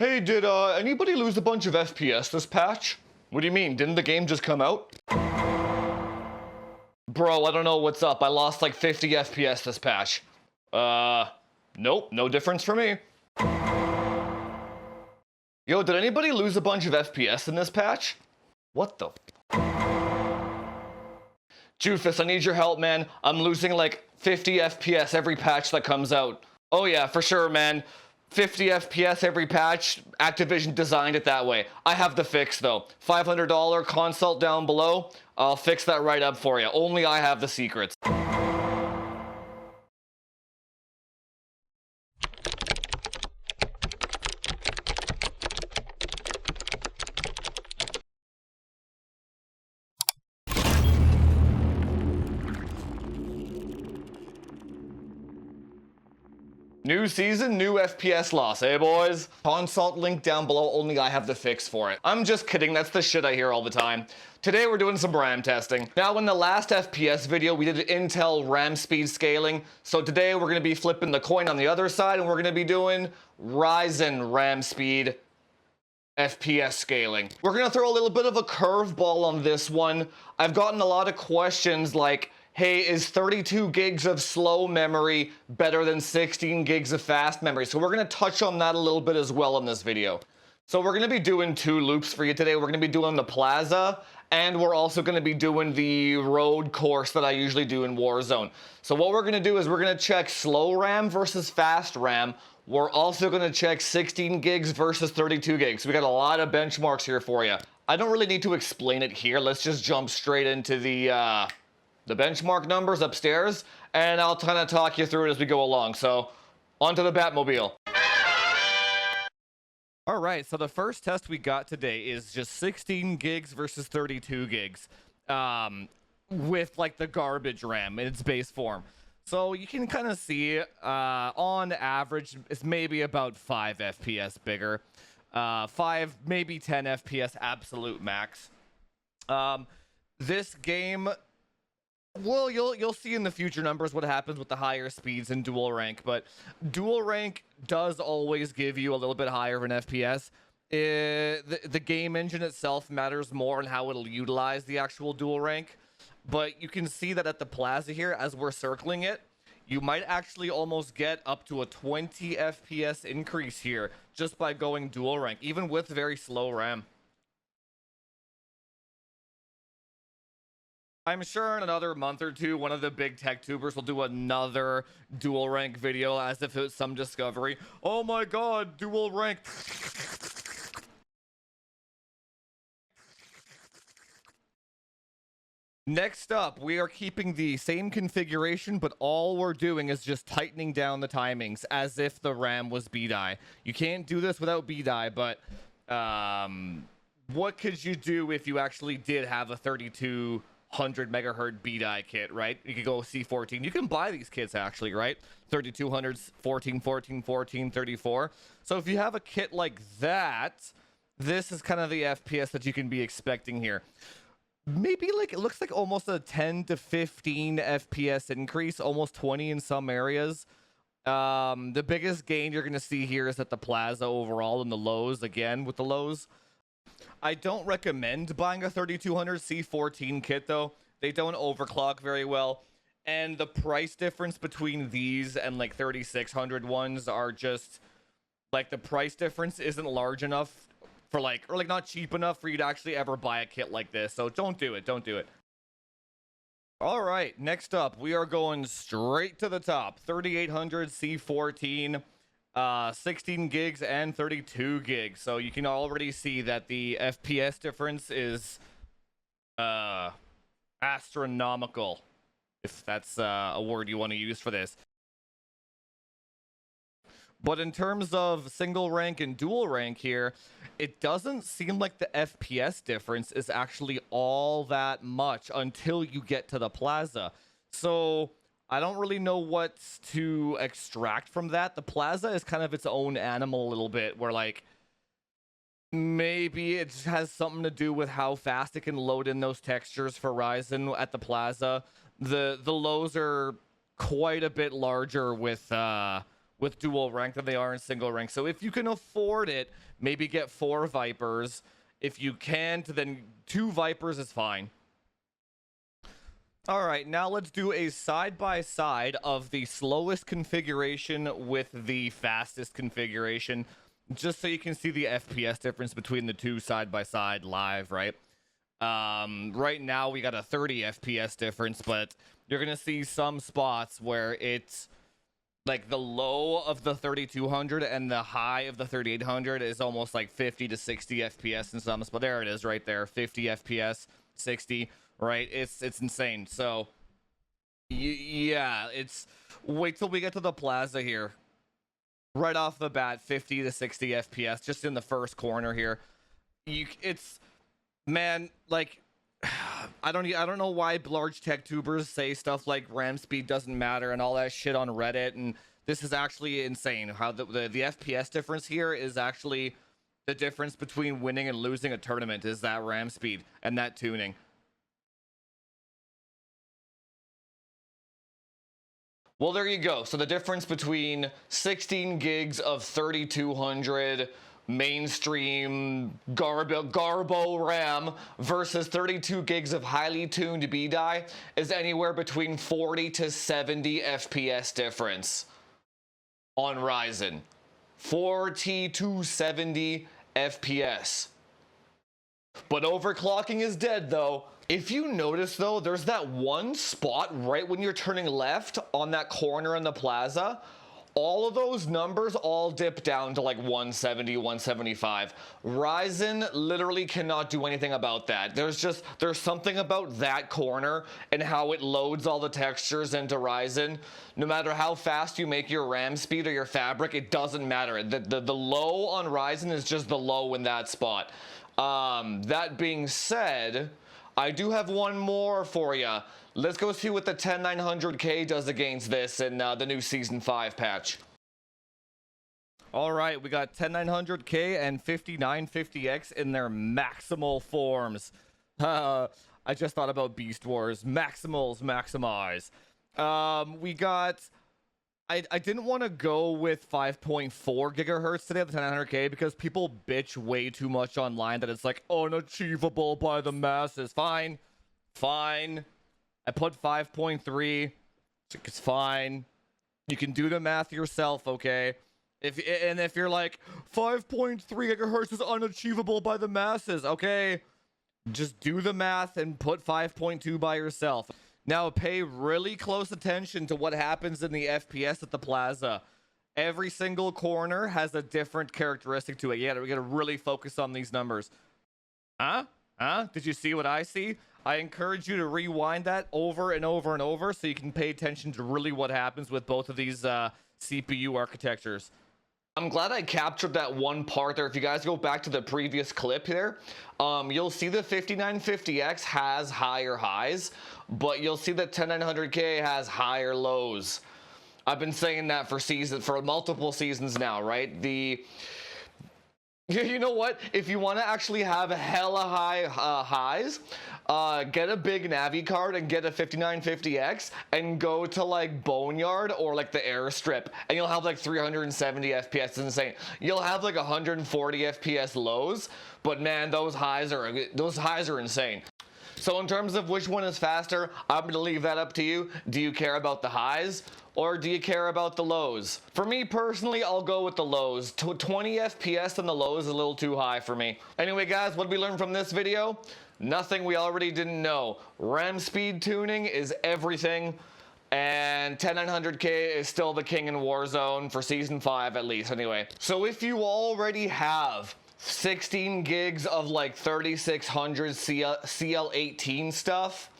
Hey, did anybody lose a bunch of FPS this patch? What do you mean? Didn't the game just come out? Bro, I don't know what's up. I lost like 50 FPS this patch. Nope, no difference for me. Yo, did anybody lose a bunch of FPS in this patch? What the? Jufus, I need your help, man. I'm losing like 50 FPS every patch that comes out. Oh yeah, for sure, man. 50 FPS every patch. Activision designed it that way. I have the fix though. $500 consult down below. I'll fix that right up for you. Only I have the secrets. New season, new FPS loss, eh boys? Consult link down below, only I have the fix for it. I'm just kidding, that's the shit I hear all the time. Today we're doing some RAM testing. Now in the last FPS video, we did Intel RAM speed scaling. So today we're gonna be flipping the coin on the other side and we're gonna be doing Ryzen RAM speed FPS scaling. We're gonna throw a little bit of a curveball on this one. I've gotten a lot of questions like, hey, is 32 gigs of slow memory better than 16 gigs of fast memory? So we're gonna touch on that a little bit as well in this video. So we're gonna be doing two loops for you today. We're gonna be doing the Plaza, and we're also gonna be doing the road course that I usually do in Warzone. So what we're gonna do is we're gonna check slow RAM versus fast RAM. We're also gonna check 16 gigs versus 32 gigs. We got a lot of benchmarks here for you. I don't really need to explain it here. Let's just jump straight into the benchmark numbers upstairs, and I'll kind of talk you through it as we go along. So, onto the Batmobile. All right, so the first test we got today is just 16 gigs versus 32 gigs with like the garbage RAM in its base form. So you can kind of see on average, it's maybe about 5 FPS bigger. 5, maybe 10 FPS absolute max. This game... Well, you'll see in the future numbers what happens with the higher speeds in dual rank, but dual rank does always give you a little bit higher of an FPS. The game engine itself matters more on how it'll utilize the actual dual rank, but you can see that at the Plaza here, as we're circling it, you might actually almost get up to a 20 FPS increase here just by going dual rank, even with very slow RAM. I'm sure in another month or two, one of the big tech tubers will do another dual rank video as if it was some discovery. Oh my god, dual rank. Next up, we are keeping the same configuration, but all we're doing is just tightening down the timings as if the RAM was B-die. You can't do this without B-die, but what could you do if you actually did have a 3200 megahertz B-die kit, right? You could go C14. You can buy these kits actually, right? 3200s, 14, 14, 14, 34. So if you have a kit like that, this is kind of the FPS that you can be expecting here. Maybe like, it looks like almost a 10 to 15 FPS increase, almost 20 in some areas. The biggest gain you're going to see here is at the Plaza overall and the lows, again with the lows. I don't recommend buying a 3200 C14 kit though. They don't overclock very well, and the price difference between these and like 3600 ones are just like, the price difference isn't large enough for like, or like not cheap enough for you to actually ever buy a kit like this. So don't do it, don't do it. All right, next up we are going straight to the top. 3800 C14, 16 gigs and 32 gigs. So you can already see that the FPS difference is astronomical, if that's a word you want to use for this. But in terms of single rank and dual rank here, it doesn't seem like the FPS difference is actually all that much until you get to the Plaza. So I don't really know what to extract from that. The Plaza is kind of its own animal a little bit, where like, maybe it has something to do with how fast it can load in those textures for Ryzen at the Plaza. The lows are quite a bit larger with with dual rank than they are in single rank. So if you can afford it, maybe get 4 Vipers. If you can't, then 2 Vipers is fine. All right, now let's do a side-by-side of the slowest configuration with the fastest configuration, just so you can see the FPS difference between the two side-by-side live, right? Right now we got a 30 FPS difference, but you're gonna see some spots where it's like the low of the 3200 and the high of the 3800 is almost like 50 to 60 FPS in some spots. There it is right there, 50 FPS, 60, right? It's insane. So yeah, it's wait till we get to the plaza here. Right off the bat, 50 to 60 FPS just in the first corner here. It's man, like I don't know why large tech tubers say stuff like RAM speed doesn't matter and all that shit on Reddit, and this is actually insane how the FPS difference here is actually the difference between winning and losing a tournament is that RAM speed and that tuning. Well, there you go. So the difference between 16 gigs of 3200 mainstream garbo RAM versus 32 gigs of highly tuned B-die is anywhere between 40 to 70 FPS difference on Ryzen. 40 to 70 FPS. But overclocking is dead though. If you notice though, there's that one spot right when you're turning left on that corner in the plaza. All of those numbers all dip down to like 170, 175. Ryzen literally cannot do anything about that. There's something about that corner and how it loads all the textures into Ryzen. No matter how fast you make your RAM speed or your fabric, it doesn't matter. The low on Ryzen is just the low in that spot. That being said, I do have one more for you. Let's go see what the 10900K does against this in the new Season 5 patch. All right, we got 10900K and 5950X in their maximal forms. I just thought about Beast Wars. Maximals, maximize. We got... I didn't want to go with 5.4 gigahertz today at the 10900K because people bitch way too much online that it's like unachievable by the masses. Fine. I put 5.3. It's fine. You can do the math yourself, okay? If you're like 5.3 gigahertz is unachievable by the masses, okay? Just do the math and put 5.2 by yourself. Now pay really close attention to what happens in the FPS at the plaza. Every single corner has a different characteristic to it. Yeah, we gotta really focus on these numbers. Huh? Did you see what I see? I encourage you to rewind that over and over and over so you can pay attention to really what happens with both of these CPU architectures. I'm glad I captured that one part there. If you guys go back to the previous clip here, you'll see the 5950X has higher highs, but you'll see that 10900K has higher lows. I've been saying that for multiple seasons now, right? You know what? If you want to actually have hella high highs, get a big Navi card and get a 5950X and go to like Boneyard or like the Airstrip, and you'll have like 370 FPS. It's insane. You'll have like 140 FPS lows, but man, those highs are insane. So in terms of which one is faster, I'm going to leave that up to you. Do you care about the highs or do you care about the lows? For me personally, I'll go with the lows. 20 FPS on the lows is a little too high for me. Anyway guys, what did we learn from this video? Nothing we already didn't know. RAM speed tuning is everything, and 10900K is still the king in Warzone for Season 5 at least anyway. So if you already have 16 gigs of like 3600 CL18 stuff,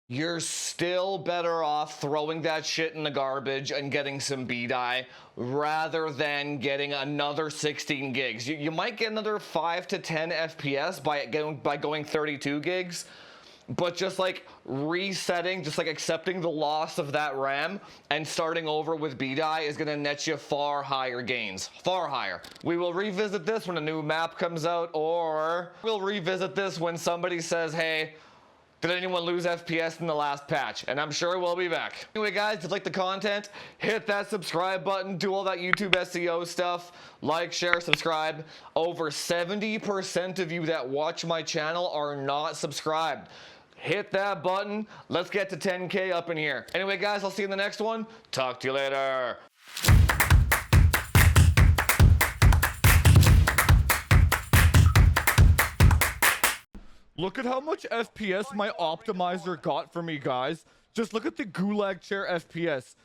you're still better off throwing that shit in the garbage and getting some B-die rather than getting another 16 gigs. You might get another 5 to 10 FPS by going 32 gigs, but just like resetting, just like accepting the loss of that RAM and starting over with B-die is going to net you far higher gains. Far higher. We will revisit this when a new map comes out, or we'll revisit this when somebody says, hey, Did anyone lose FPS in the last patch? And I'm sure we'll be back. Anyway, guys, if you like the content, hit that subscribe button, do all that YouTube SEO stuff, like, share, subscribe. Over 70% of you that watch my channel are not subscribed. Hit that button. Let's get to 10K up in here. Anyway, guys, I'll see you in the next one. Talk to you later. Look at how much FPS my optimizer got for me, guys. Just look at the Gulag Chair FPS.